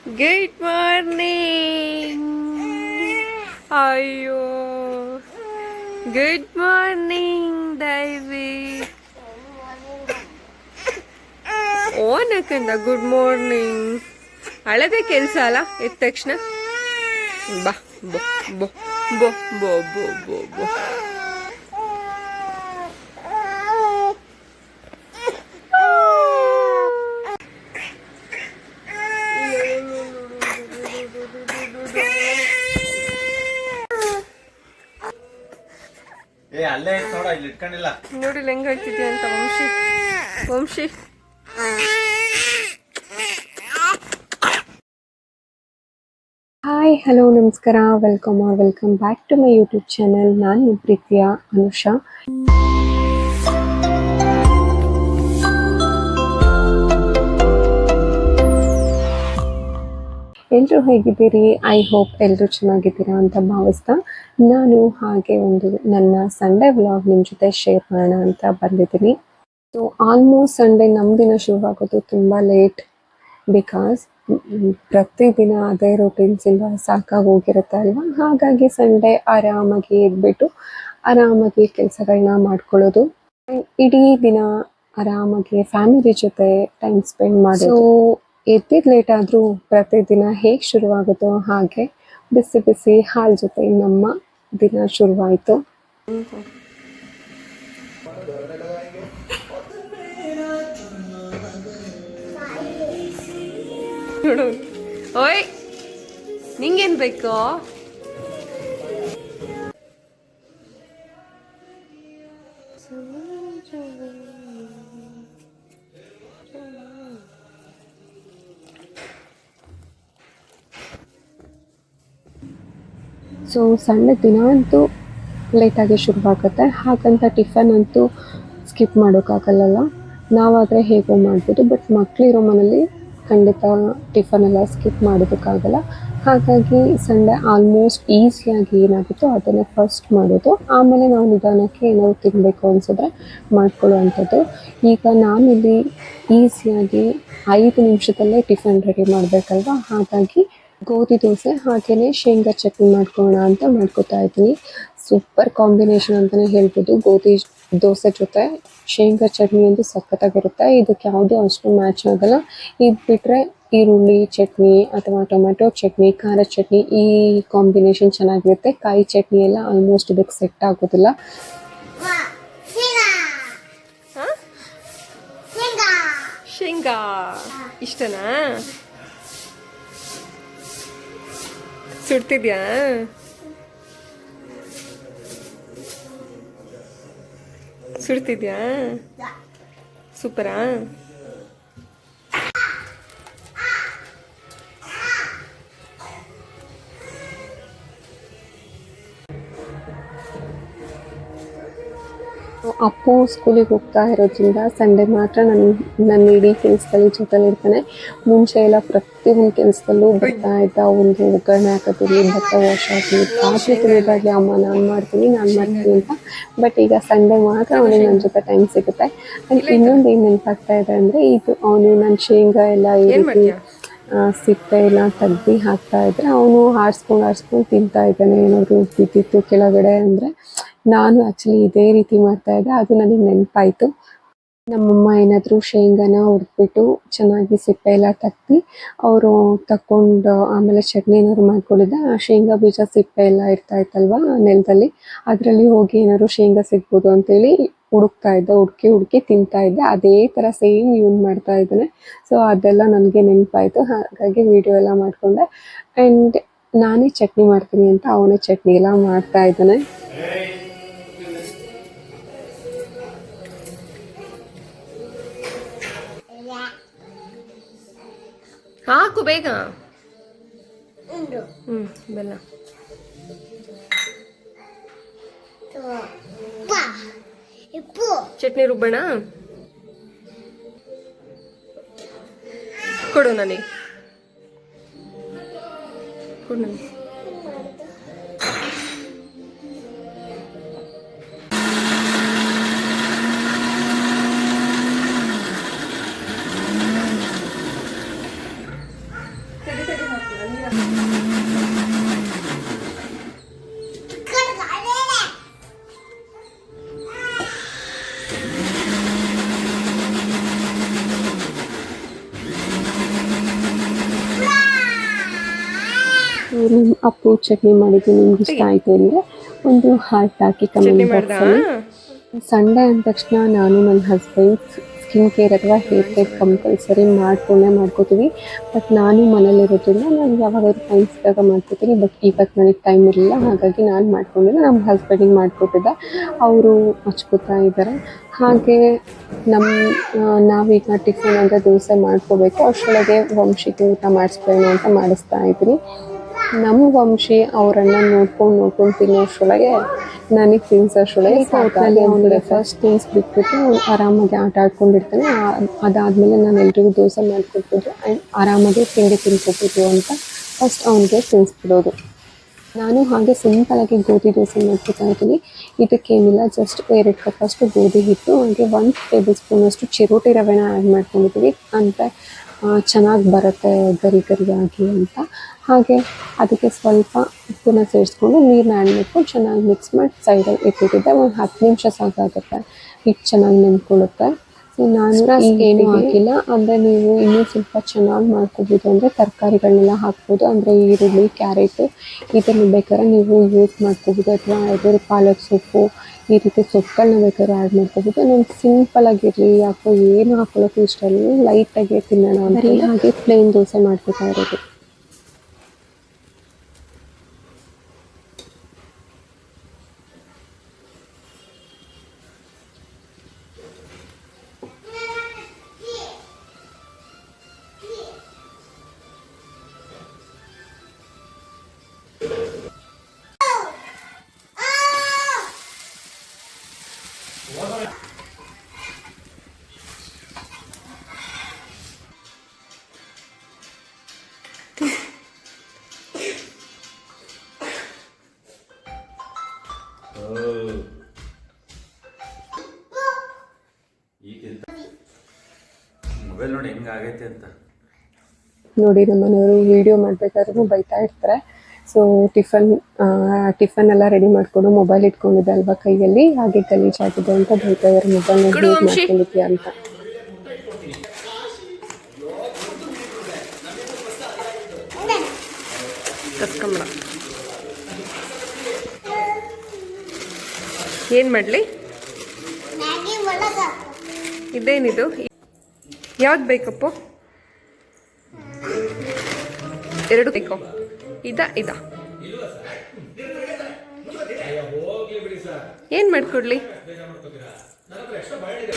Good morning. ಅಯ್ಯೋ, good morning ದೈವಿ. ಓನಕ್ಕಂದ good morning. ಅಳದೆ ಕೆಲಸ ಅಲ್ಲ ಎದ್ದ ತಕ್ಷಣ. ಬಾ ಬೋ ಬೋ ಬೋ ಬೋ ಬೋ ಬೋ ಬೋ. ನೋಡಿಲ್ಲ ಹೆಂಗ್ ಹೇಳ್ತಿದ್ಯಾ ಅಂತ ವಂಶಿ. ವಂಶಿ ಹಾಯ್, ಹಲೋ, ನಮಸ್ಕಾರ, welcome back to my YouTube channel. ನಾನು ಪ್ರೀತಿಯ ಅನುಷಾ. ಎಲ್ಲರೂ ಹೇಗಿದ್ದೀರಿ? ಐ ಹೋಪ್ ಎಲ್ಲರೂ ಚೆನ್ನಾಗಿದ್ದೀರಾ ಅಂತ ಭಾವಿಸ್ತಾ ನಾನು ಹಾಗೆ ಒಂದು ನನ್ನ ಸಂಡೇ ವ್ಲಾಗ್ ನಿಮ್ಮ ಜೊತೆ ಶೇರ್ ಮಾಡೋಣ ಅಂತ ಬಂದಿದ್ದೀನಿ. ಸೊ ಆಲ್ಮೋಸ್ಟ್ ಸಂಡೇ ನಮ್ಮ ದಿನ ಶುರುವಾಗೋದು ತುಂಬ ಲೇಟ್. ಬಿಕಾಸ್ ಪ್ರತಿದಿನ ಅದೇ ರೂಟೀನ್ಸಿಂದ ಸಾಕಾಗಿ ಹೋಗಿರುತ್ತೆ ಅಲ್ವಾ. ಹಾಗಾಗಿ ಸಂಡೇ ಆರಾಮಾಗಿ ಎದ್ಬಿಟ್ಟು ಆರಾಮಾಗಿ ಕೆಲಸಗಳನ್ನ ಮಾಡ್ಕೊಳ್ಳೋದು, ಇಡೀ ದಿನ ಆರಾಮಾಗಿ ಫ್ಯಾಮಿಲಿ ಜೊತೆ ಟೈಮ್ ಸ್ಪೆಂಡ್ ಮಾಡೋದು. ಎದ್ದಿದ್ದು ಲೇಟ್ ಆದರೂ ಪ್ರತಿದಿನ ಹೇಗೆ ಶುರುವಾಗುತ್ತೋ ಹಾಗೆ ಬಿಸಿ ಬಿಸಿ ಹಾಲು ಜೊತೆ ನಮ್ಮ ದಿನ ಶುರುವಾಯಿತು. ಓಯ್, ನಿಂಗೇನು ಬೇಕು? ಸೊ ಸಂಡೇ ದಿನ ಅಂತೂ ಲೇಟಾಗಿ ಶುರುವಾಗುತ್ತೆ. ಹಾಗಂತ ಟಿಫನ್ ಅಂತೂ ಸ್ಕಿಪ್ ಮಾಡೋಕ್ಕಾಗಲ್ಲ. ನಾವಾದರೆ ಹೇಗೋ ಮಾಡ್ಬೋದು, ಬಟ್ ಮಕ್ಕಳಿರೋ ಮನೇಲಿ ಖಂಡಿತ ಟಿಫನ್ ಎಲ್ಲ ಸ್ಕಿಪ್ ಮಾಡೋದಕ್ಕಾಗಲ್ಲ. ಹಾಗಾಗಿ ಸಂಡೇ ಆಲ್ಮೋಸ್ಟ್ ಈಸಿಯಾಗಿ ಏನಾಗುತ್ತೋ ಅದನ್ನೇ ಫಸ್ಟ್ ಮಾಡೋದು. ಆಮೇಲೆ ನಾವು ನಿಧಾನಕ್ಕೆ ಏನಾದ್ರು ತಿನ್ನಬೇಕು ಅನಿಸಿದ್ರೆ ಮಾಡ್ಕೊಳ್ಳೋ ಅಂಥದ್ದು. ಈಗ ನಾನಿಲ್ಲಿ ಈಸಿಯಾಗಿ 5 ನಿಮಿಷದಲ್ಲೇ ಟಿಫನ್ ರೆಡಿ ಮಾಡಬೇಕಲ್ವ. ಹಾಗಾಗಿ ಗೋಧಿ ದೋಸೆ ಹಾಗೆಯೇ ಶೇಂಗಾ ಚಟ್ನಿ ಮಾಡ್ಕೊಳ್ಳೋಣ ಅಂತ ಮಾಡ್ಕೊತಾ ಇದ್ದೀನಿ. ಸೂಪರ್ ಕಾಂಬಿನೇಷನ್ ಅಂತಲೇ ಹೇಳ್ಬೋದು. ಗೋಧಿ ದೋಸೆ ಜೊತೆ ಶೇಂಗಾ ಚಟ್ನಿ ಅಂತೂ ಸಖತ್ತಾಗಿರುತ್ತೆ. ಇದಕ್ಕೆ ಯಾವುದೂ ಅಷ್ಟು ಮ್ಯಾಚ್ ಆಗಲ್ಲ. ಇದು ಬಿಟ್ಟರೆ ಈರುಳ್ಳಿ ಚಟ್ನಿ ಅಥವಾ ಟೊಮೆಟೊ ಚಟ್ನಿ, ಖಾರ ಚಟ್ನಿ, ಈ ಕಾಂಬಿನೇಷನ್ ಚೆನ್ನಾಗಿರುತ್ತೆ. ಕಾಯಿ ಚಟ್ನಿ ಎಲ್ಲ ಆಲ್ಮೋಸ್ಟ್ ಇದಕ್ಕೆ ಸೆಟ್ ಆಗೋದಿಲ್ಲ. ಶೇಂಗಾ ಇಷ್ಟನಾ? ಸುಡ್ತಿದ್ಯಾ? ಸುಡ್ತಿದ್ಯಾ? ಸೂಪರಾ? ಅಪ್ಪು ಸ್ಕೂಲಿಗೆ ಹೋಗ್ತಾ ಇರೋದ್ರಿಂದ ಸಂಡೇ ಮಾತ್ರ ನನ್ನ ಇಡೀ ಕೆಲಸದಲ್ಲಿ ಜೊತೆಲಿರ್ತಾನೆ. ಮುಂಚೆ ಎಲ್ಲ ಪ್ರತಿಯೊಂದು ಕೆಲಸದಲ್ಲೂ ಬರ್ತಾ ಇದ್ದ. ಒಂದು ಒಗ್ಗರಣೆ ಹಾಕೋದಿರಲಿ, ಬಟ್ಟೆ ವಾಶ್ ಆಗಲಿ, ಪಾತ್ರೆ ತೊಳೆಯೋದಾಗಲಿ, ಅಮ್ಮ ನಾನು ಮಾಡ್ತೀನಿ ಅಂತ. ಬಟ್ ಈಗ ಸಂಡೇ ಮಾತ್ರ ಅವನಿಗೆ ನನ್ನ ಜೊತೆ ಟೈಮ್ ಸಿಗುತ್ತೆ. ಆ್ಯಂಡ್ ಇನ್ನೊಂದು ಏನು ನೆನಪಾಗ್ತಾ ಇದೆ ಅಂದರೆ, ಇದು ಅವನು ನನ್ನ ಶೇಂಗಾ ಎಲ್ಲ ಈ ರೀತಿ ಸಿಪ್ಪೆ ಎಲ್ಲ ತೆಗ್ದು ಹಾಕ್ತಾ ಇದ್ದರೆ ಅವನು ಆರಿಸ್ಕೊಂಡು ತಿಂತಾ ಇದ್ದಾನೆ. ಏನಾದರೂ ಬಿದ್ದಿತ್ತು ಕೆಳಗಡೆ ಅಂದರೆ ನಾನು ಆ್ಯಕ್ಚುಲಿ ಇದೇ ರೀತಿ ಮಾಡ್ತಾಯಿದ್ದೆ. ಅದು ನನಗೆ ನೆನಪಾಯಿತು. ನಮ್ಮಮ್ಮ ಏನಾದರೂ ಶೇಂಗಾನ ಹುರಿದ್ಬಿಟ್ಟು ಚೆನ್ನಾಗಿ ಸಿಪ್ಪೆ ಎಲ್ಲ ತೆಗ್ದು ಅವರು ತಗೊಂಡು ಆಮೇಲೆ ಚಟ್ನಿ ಏನಾದ್ರು ಮಾಡ್ಕೊಂಡಿದ್ದೆ. ಆ ಶೇಂಗಾ ಬೀಜ ಸಿಪ್ಪೆ ಎಲ್ಲ ಇರ್ತಾಯಿತ್ತಲ್ವ ನೆಲದಲ್ಲಿ, ಅದರಲ್ಲಿ ಹೋಗಿ ಏನಾದ್ರು ಶೇಂಗಾ ಸಿಗ್ಬೋದು ಅಂತೇಳಿ ಹುಡುಕಿ ತಿಂತಾಯಿದ್ದೆ. ಅದೇ ಥರ ಸೇಮ್ ಇವನು ಮಾಡ್ತಾ ಇದ್ದಾನೆ. ಸೊ ಅದೆಲ್ಲ ನನಗೆ ನೆನಪಾಯಿತು. ಹಾಗಾಗಿ ವಿಡಿಯೋ ಎಲ್ಲ ಮಾಡಿಕೊಂಡೆ. ಆ್ಯಂಡ್ ನಾನೇ ಚಟ್ನಿ ಮಾಡ್ತೀನಿ ಅಂತ ಅವನೇ ಚಟ್ನಿ ಎಲ್ಲ ಮಾಡ್ತಾ ಇದ್ದಾನೆ. ಹಾಕು ಬೇಗ. ಬೆಲ್ಲ ಚಟ್ನಿ ರುಬ್ಬಣ. ಕೊಡು ನನಗೆ, ಕೊಡು ನನಗೆ. ನಿಮ್ಮ ಅಪ್ಪು ಚಟ್ನಿ ಮಾಡಿದ್ದು ನಿಮ್ಗೆ ಇಷ್ಟ ಆಯಿತು ಅಂದರೆ ಒಂದು ಹಾರ್ಟ್ ಹಾಕಿ ಕಮೆಂಟ್ ಬಾಕ್ಸಲ್ಲಿ. ಸಂಡೇ ಅಂದ ತಕ್ಷಣ ನಾನು ನನ್ನ ಹಸ್ಬೆಂಡ್ ಸ್ಕಿನ್ ಕೇರ್ ಅಥವಾ ಹೇರ್ ಕೇರ್ ಕಂಪಲ್ಸರಿ ಮಾಡ್ಕೋತೀವಿ. ಬಟ್ ನಾನು ಮನೇಲಿರೋದ್ರಿಂದ ನಾನು ಯಾವಾಗಾದ್ರೂ ಟೈಮ್ ಸಿಕ್ಕಾಗ ಮಾಡ್ಕೋತೀನಿ. ಬಟ್ ಇವತ್ತು ನನಗೆ ಟೈಮ್ ಇರಲಿಲ್ಲ, ಹಾಗಾಗಿ ನಾನು ಮಾಡ್ಕೊಂಡಿಲ್ಲ, ನಮ್ಮ ಹಸ್ಬೆಂಡಿಗೆ ಮಾಡಿಕೊಟ್ಟಿದ್ದೆ. ಅವರು ಹಚ್ಕೋತಾ ಇದ್ದಾರೆ. ಹಾಗೆ ನಾವೀಗ ಟಿಫನ್ ಅಂದರೆ ದೋಸೆ ಮಾಡ್ಕೋಬೇಕು. ಅಷ್ಟರೊಳಗೆ ವಂಶಿಗೆ ಊಟ ಮಾಡಿಸ್ಬೇಡ ಅಂತ ಮಾಡಿಸ್ತಾ ಇದ್ದೀನಿ. ನಮ್ಮ ವಂಶಿ ಅವರನ್ನು ನೋಡ್ಕೊಂಡು ತಿನ್ನೋಷ್ಟರೊಳಗೆ ನನಗೆ ತಿನ್ಸೋಷ್ಟರೊಳಗೆ ಸಾಕಾಗಿ ಅವನಿಗೆ ಫಸ್ಟ್ ತಿನ್ನಿಸ್ಬಿಟ್ಬಿಟ್ಟು ಆರಾಮಾಗಿ ಆಟ ಆಡ್ಕೊಂಡಿರ್ತಾನೆ. ಅದಾದಮೇಲೆ ನಾನು ಎಲ್ರಿಗೂ ದೋಸೆ ಮಾಡಿಕೊಟ್ಬಿಟ್ಟು ಆ್ಯಂಡ್ ಆರಾಮಾಗಿ ತಿಂಡಿ ತಿನ್ಕೊಬೋದು ಅಂತ ಫಸ್ಟ್ ಅವನಿಗೆ ತಿನ್ನಿಸ್ಬಿಡೋದು. ನಾನು ಹಾಗೆ ಸಿಂಪಲಾಗಿ ಗೋಧಿ ದೋಸೆ ಮಾಡ್ಕೊತಾ ಇದ್ದೀನಿ. ಇದಕ್ಕೇನಿಲ್ಲ, ಜಸ್ಟ್ 2 ಕಪ್ಪಷ್ಟು ಗೋಧಿ ಹಿಟ್ಟು, ಹಾಗೆ 1 ಟೇಬಲ್ ಸ್ಪೂನಷ್ಟು ಚಿರೋಟಿ ರವೆನ ಆ್ಯಡ್ ಮಾಡ್ಕೊಂಡಿದ್ದೀವಿ. ಅಂದರೆ ಚೆನ್ನಾಗಿ ಬರುತ್ತೆ ಗರಿಯಾಗಿ ಅಂತ. ಹಾಗೆ ಅದಕ್ಕೆ ಸ್ವಲ್ಪ ಉಪ್ಪನ್ನ ಸೇರಿಸ್ಕೊಂಡು ನೀರನ್ನ ಆ್ಯಡ್ ಮಾಡ್ಕೊಂಡು ಚೆನ್ನಾಗಿ ಮಿಕ್ಸ್ ಮಾಡಿ ಸೈಡಲ್ಲಿ ಇಟ್ಟಿದ್ದೆ. ಒಂದು 10 ನಿಮಿಷ ಸಾಕಾಗುತ್ತೆ, ಹಿಟ್ಟು ಚೆನ್ನಾಗಿ ನೆಂದ್ಕೊಳ್ಳುತ್ತೆ. ಸೊ ನಾನು ಏನೂ ಹಾಕಿಲ್ಲ. ಅಂದರೆ ನೀವು ಇನ್ನೂ ಸ್ವಲ್ಪ ಚೆನ್ನಾಗಿ ಮಾಡ್ಕೋಬೋದು ಅಂದರೆ ತರಕಾರಿಗಳನ್ನೆಲ್ಲ ಹಾಕ್ಬೋದು. ಅಂದರೆ ಈರುಳ್ಳಿ, ಕ್ಯಾರೆಟು ಇದನ್ನು ಬೇಕಾದ್ರೆ ನೀವು ಯೂಸ್ ಮಾಡ್ಕೋಬೋದು, ಅಥವಾ ಯಾವ್ದಾದ್ರು ಪಾಲಕ್ ಸೊಪ್ಪು ಈ ರೀತಿ ಸೊಪ್ಪುಗಳನ್ನ ಬೇಕಾದ್ರೆ ಆ್ಯಡ್ ಮಾಡ್ಕೋಬೋದು. ನಾನು ಸಿಂಪಲಾಗಿರಲಿ, ಯಾಕೋ ಏನು ಹಾಕೊಳ್ಳೋಕ್ಕೂ ಇಷ್ಟ ಇಲ್ಲ, ಲೈಟಾಗಿ ತಿನ್ನೋಣ ಅಂತ ಹಾಗೆ ಪ್ಲೇನ್ ದೋಸೆ ಮಾಡ್ಕೊತಾ ಇರೋದು. ಮೊಬೈಲ್ ನೋಡಿ ಹೆಂಗಾಗೈತೆ ಅಂತ ನೋಡಿ. ನಮ್ಮ ಮನೆಯವರು ವಿಡಿಯೋ ಮಾಡಬೇಕಾದ್ರೂ ಬೈತಾ ಇರ್ತಾರೆ. ಸೊ ಟಿಫನ್ ಎಲ್ಲ ರೆಡಿ ಮಾಡಿಕೊಂಡು ಮೊಬೈಲ್ ಇಟ್ಕೊಂಡಿದ್ದೆ ಅಲ್ವಾ ಕೈಯಲ್ಲಿ, ಹಾಗೆ ಗಲೀಜಾಗಿದೆ ಅಂತ ಬೈತಾ ಇದ್ದಾರೆ. ಮೊಬೈಲ್ನ ಯೂಸ್ ಮಾಡ್ಕೊಂಡಿದ್ಯಾ ಅಂತ. ಏನು ಮಾಡಲಿ? ಇದೇನಿದು? ಯಾವ್ದು ಬೇಕಪ್ಪ? 2 ಬೇಕೋ? ಇದಾ ಏನು ಮಾಡಿಕೊಡ್ಲಿ?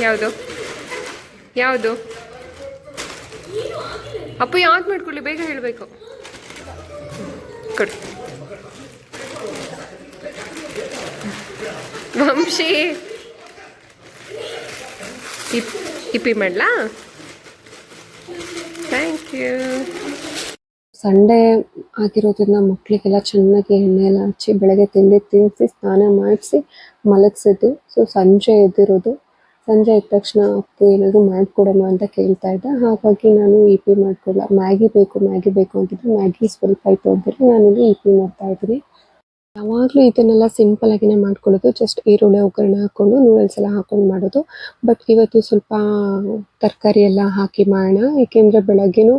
ಯಾವುದು ಅಪ್ಪ? ಯಾವ್ದು ಮಾಡ್ಕೊಡ್ಲಿ? ಬೇಗ ಹೇಳಬೇಕು. ಕೊಡು ವಂಶಿ. ಇಪ್ಪಿ ಮಾಡಲಾ? Thank you. ಸಂಡೇ ಆಗಿರೋದ್ರಿಂದ ಮಕ್ಕಳಿಗೆಲ್ಲ ಚೆನ್ನಾಗಿ ಎಣ್ಣೆ ಎಲ್ಲ ಹಚ್ಚಿ ಬೆಳಗ್ಗೆ ತಿಂಡಿ ತಿನ್ನಿಸಿ ಸ್ನಾನ ಮಾಡಿಸಿ ಮಲಗಿಸಿದ್ದು. ಸೊ ಸಂಜೆ ಎದ್ದ ತಕ್ಷಣ ಅಪ್ಪು ಏನಾದರೂ ಮಾಡಿಕೊಡಮ್ಮ ಅಂತ ಕೇಳ್ತಾ ಇದ್ದ. ಹಾಗಾಗಿ ನಾನು ಇಪಿ ಮಾಡಿಕೊಡಲ್ಲ. ಮ್ಯಾಗಿ ಬೇಕು ಅಂತಿದ್ರೆ ಮ್ಯಾಗಿ ಸ್ವಲ್ಪ ಆಯಿತು ಅಂತೇಳಿ ನಾನಿಲ್ಲಿ ಇಪಿ ಮಾಡ್ತಾ ಇದ್ದೀನಿ. ಯಾವಾಗಲೂ ಇದನ್ನೆಲ್ಲ ಸಿಂಪಲಾಗಿಯೇ ಮಾಡ್ಕೊಳ್ಳೋದು. ಜಸ್ಟ್ ಈರುಳ್ಳಿ ಒಗ್ಗರಣೆ ಹಾಕ್ಕೊಂಡು ನೂಡಲ್ಸ್ ಎಲ್ಲ ಹಾಕ್ಕೊಂಡು ಮಾಡೋದು. ಬಟ್ ಇವತ್ತು ಸ್ವಲ್ಪ ತರಕಾರಿ ಎಲ್ಲ ಹಾಕಿ ಮಾಡೋಣ, ಏಕೆಂದರೆ ಬೆಳಗ್ಗೆನೂ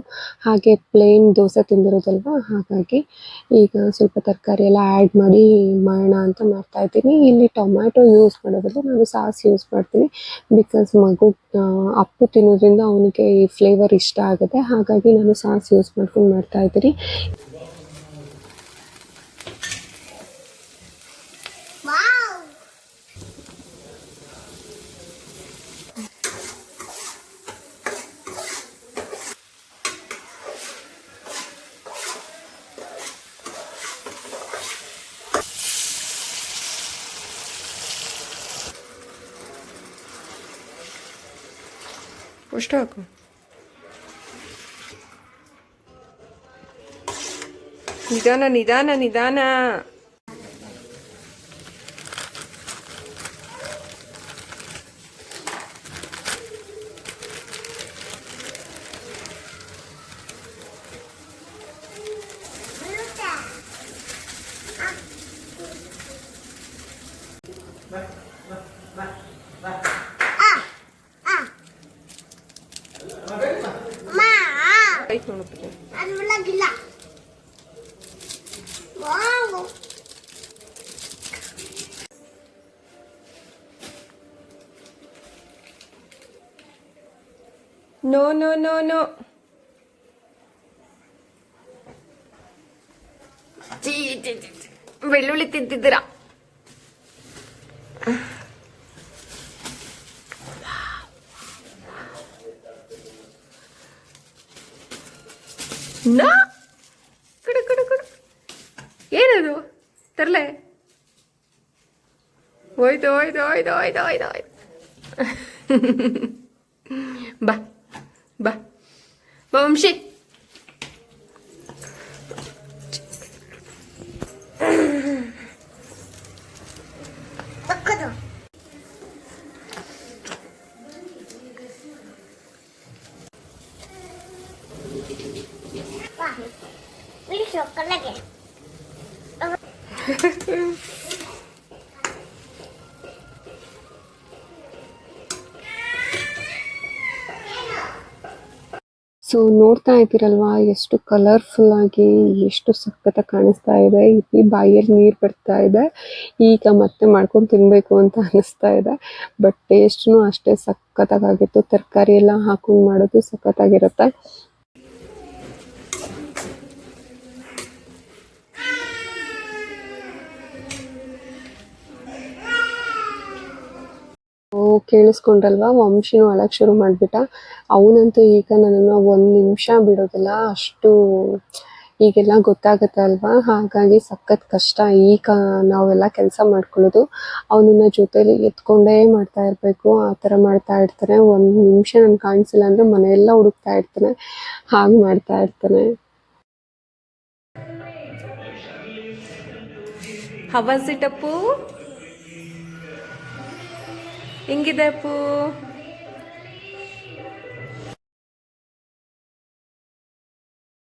ಹಾಗೆ ಪ್ಲೇನ್ ದೋಸೆ ತಿಂದಿರೋದಲ್ವ, ಹಾಗಾಗಿ ಈಗ ಸ್ವಲ್ಪ ತರಕಾರಿ ಎಲ್ಲ ಆ್ಯಡ್ ಮಾಡಿ ಮಾಡೋಣ ಅಂತ ಮಾಡ್ತಾಯಿದ್ದೀನಿ. ಇಲ್ಲಿ ಟೊಮ್ಯಾಟೊ ಯೂಸ್ ಮಾಡೋದಿಲ್ಲ, ನಾನು ಸಾಸ್ ಯೂಸ್ ಮಾಡ್ತೀನಿ. ಬಿಕಾಸ್ ಅಪ್ಪು ತಿನ್ನೋದ್ರಿಂದ ಅವನಿಗೆ ಈ ಫ್ಲೇವರ್ ಇಷ್ಟ ಆಗುತ್ತೆ, ಹಾಗಾಗಿ ನಾನು ಸಾಸ್ ಯೂಸ್ ಮಾಡ್ಕೊಂಡು ಮಾಡ್ತಾಯಿದ್ದೀನಿ. ಅಷ್ಟು ಹಾಕು. ನಿಧಾನ. ಐತ್ ನೋಡಪ್ಪ. ಅದ್ರೊಳಗಿಲ್ಲ. Wow. No no no no. ಬೆಳ್ಳುಳ್ಳಿ ತಿಂತಿದ್ದೀರಾ? ನಾ ಕಡು ಕಡು ಕಡು. ಏನದು ತರ್ಲೆ? ಹೋಯ್ತು ಹೋಯ್ತು ಹೋಯ್ತು ಹೋಯ್ತು ಹೋಯ್ತು ಹೋಯ್ತು. ಬಾ ಬಾ ಬಾ ವಂಶಿ. ತಕ್ಕದು. ಬಾ. ಬಿಡಿಸು ಕಲ್ಲಗೆ. ಸೊ ನೋಡ್ತಾ ಇದ್ದೀರಲ್ವಾ ಎಷ್ಟು ಕಲರ್ಫುಲ್ ಆಗಿ ಎಷ್ಟು ಸಖತ್ತಾಗಿ ಕಾಣಿಸ್ತಾ ಇದೆ. ಈ ಬಾಯಲ್ಲಿ ನೀರು ಬರ್ತಾ ಇದೆ. ಈಗ ಮತ್ತೆ ಮಾಡ್ಕೊಂಡು ತಿನ್ನಬೇಕು ಅಂತ ಅನಿಸ್ತಾ ಇದೆ. ಬಟ್ ಟೇಸ್ಟ್ನು ಅಷ್ಟೇ ಸಖತ್ತಾಗಿತ್ತು. ತರಕಾರಿ ಎಲ್ಲ ಹಾಕೊಂಡು ಮಾಡೋದು ಸಖತ್ತಾಗಿರುತ್ತೆ. ಕೇಳಿಸ್ಕೊಂಡ್ರಲ್ವಾ, ವಂಶಿನೂ ಅಳಕ್ಕೆ ಶುರು ಮಾಡಿಬಿಟ್ಟ. ಅವನಂತೂ ಈಗ ನನ್ನನ್ನು ಒಂದು ನಿಮಿಷ ಬಿಡೋದಿಲ್ಲ. ಅಷ್ಟು ಈಗೆಲ್ಲ ಗೊತ್ತಾಗುತ್ತೆ ಅಲ್ವಾ, ಹಾಗಾಗಿ ಸಖತ್ ಕಷ್ಟ ಈಗ ನಾವೆಲ್ಲ ಕೆಲಸ ಮಾಡ್ಕೊಳ್ಳೋದು. ಅವನನ್ನ ಜೊತೆಲಿ ಎತ್ಕೊಂಡೇ ಮಾಡ್ತಾ ಇರಬೇಕು. ಆ ಥರ ಮಾಡ್ತಾ ಇರ್ತಾನೆ. ಒಂದು ನಿಮಿಷ ನನ್ಗೆ ಕಾಣಿಸಿಲ್ಲ ಅಂದರೆ ಮನೆಯೆಲ್ಲ ಹುಡುಕ್ತಾ ಇರ್ತಾನೆ. ಹಾಗೆ ಮಾಡ್ತಾ ಇರ್ತಾನೆ. ಹವಾಸಿ ಟಪ್ಪು ಹೆಂಗಿದೆ ಅಪ್ಪು?